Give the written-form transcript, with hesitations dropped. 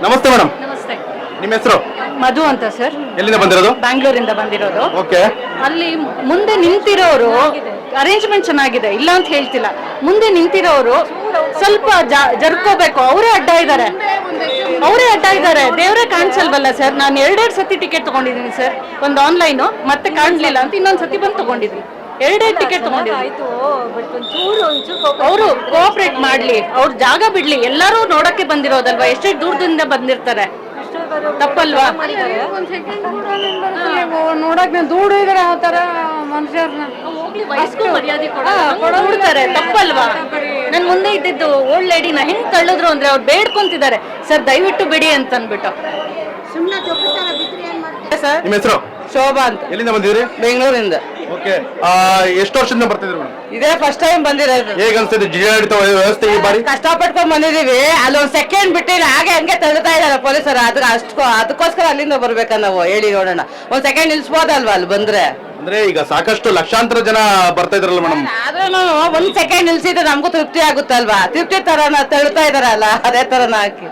ನಮಸ್ತೆ ಮೇಡಮ್, ನಮಸ್ತೆ. ನಿಮ್ಮ ಹೆಸರು? ಮಧು ಅಂತ ಸರ್. ಎಲ್ಲಿಂದ ಬಂದಿರೋದು? ಬ್ಯಾಂಗ್ಳೂರಿಂದ ಬಂದಿರೋದು. ಓಕೆ. ಅಲ್ಲಿ ಮುಂದೆ ನಿಂತಿರೋರು ಅರೇಂಜ್ಮೆಂಟ್ ಚೆನ್ನಾಗಿದೆ, ಇಲ್ಲ ಅಂತ ಹೇಳ್ತಿಲ್ಲ. ಮುಂದೆ ನಿಂತಿರೋರು ಸ್ವಲ್ಪ ಜರ್ಕೋಬೇಕು. ಅವರೇ ಅಡ್ಡ ಇದ್ದಾರೆ, ದೇವರೇ ಕಾಣಿಸಲ್ವಲ್ಲ ಸರ್. ನಾನು ಎರಡೆರಡು ಸತಿ ಟಿಕೆಟ್ ತಗೊಂಡಿದ್ದೀನಿ ಸರ್. ಒಂದು ಆನ್ಲೈನು, ಮತ್ತೆ ಕಾಣಿಸ್ಲಿಲ್ಲ ಅಂತ ಇನ್ನೊಂದು ಸತಿ ಬಂದು ತಗೊಂಡಿದ್ದೀನಿ. ಎರಡೆರಡು ಟಿಕೆಟ್ ತಗೊಂಡಿದ್ದೀನಿ. ಅವರು ಕೋಆಪರೇಟ್ ಮಾಡ್ಲಿ, ಅವ್ರ ಜಾಗ ಬಿಡ್ಲಿ. ಎಲ್ಲರೂ ನೋಡಕ್ಕೆ ಬಂದಿರೋದಲ್ವಾ, ಎಷ್ಟೇ ದೂರದಿಂದ ಬಂದಿರ್ತಾರೆ, ತಪ್ಪಲ್ವಾ? ನೋಡಕ್ ದೂರ ಇದಾರೆ ಆ ತರ ಮನುಷ್ಯರ್ನ ಕೊಡ್ತಾರೆ, ತಪ್ಪಲ್ವಾ? ನನ್ ಮುಂದೆ ಇದ್ದಿದ್ದು ಓಲ್ಡ್ ಲೇಡಿನ ಹೆಂಗ್ ತಳ್ಳಿದ್ರು ಅಂದ್ರೆ ಅವ್ರು ಬೇಡ್ಕೊಂತಿದ್ದಾರೆ, ಸರ್ ದಯವಿಟ್ಟು ಬಿಡಿ ಅಂತ ಅಂದ್ಬಿಟ್ಟು. ಸರ್, ನಿಮ್ಮ ಹೆಸರು? ಶೋಭಾ ಅಂತ. ಎಲ್ಲಿಂದ ಬಂದಿದ್ರಿ? ಬೆಂಗಳೂರಿಂದ. ಓಕೆ. ಎಷ್ಟು ವರ್ಷದಿಂದ ಬರ್ತಿದ್ರು ಮೇಡಮ್? ಇದೇ ಫಸ್ಟ್ ಟೈಮ್ ಬಂದಿರೋದು. ಹೇಗೆ ಅನ್ಸುತ್ತೆ ಜಿಲ್ಲಾಡಳಿತ ವ್ಯವಸ್ಥೆ ಈ ಬಾರಿ? ಕಷ್ಟಪಟ್ಕೊಂಡ್ ಬಂದಿದೀವಿ. ಅಲ್ಲೊಂದ್ ಸೆಕೆಂಡ್ ಬಿಟ್ಟಿಲ್ಲ, ಹಾಗೆ ಹಂಗೆ ತಳ್ತಾ ಇದಾರೆ ಪೊಲೀಸರು. ಅದಕ್ಕೋಸ್ಕರ ಅಲ್ಲಿಂದ ಬರ್ಬೇಕ ನಾವು, ಹೇಳಿ ನೋಡೋಣ. ಒಂದ್ ಸೆಕೆಂಡ್ ನಿಲ್ಸ್ಬೋದಲ್ವಾ ಅಲ್ಲಿ ಬಂದ್ರೆ? ಅಂದ್ರೆ ಈಗ ಸಾಕಷ್ಟು ಲಕ್ಷಾಂತರ ಜನ ಬರ್ತಾ ಇದ್ರಲ್ಲ ಮೇಡಮ್. ಆದ್ರೂ ಒಂದ್ ಸೆಕೆಂಡ್ ನಿಲ್ಸಿದ್ರೆ ನಮಗೂ ತೃಪ್ತಿ ಆಗುತ್ತಲ್ವಾ? ತೃಪ್ತಿ ತರ ತಳ್ತಾ ಇದಾರಲ್ಲ, ಅದೇ ತರ ಹಾಕಿ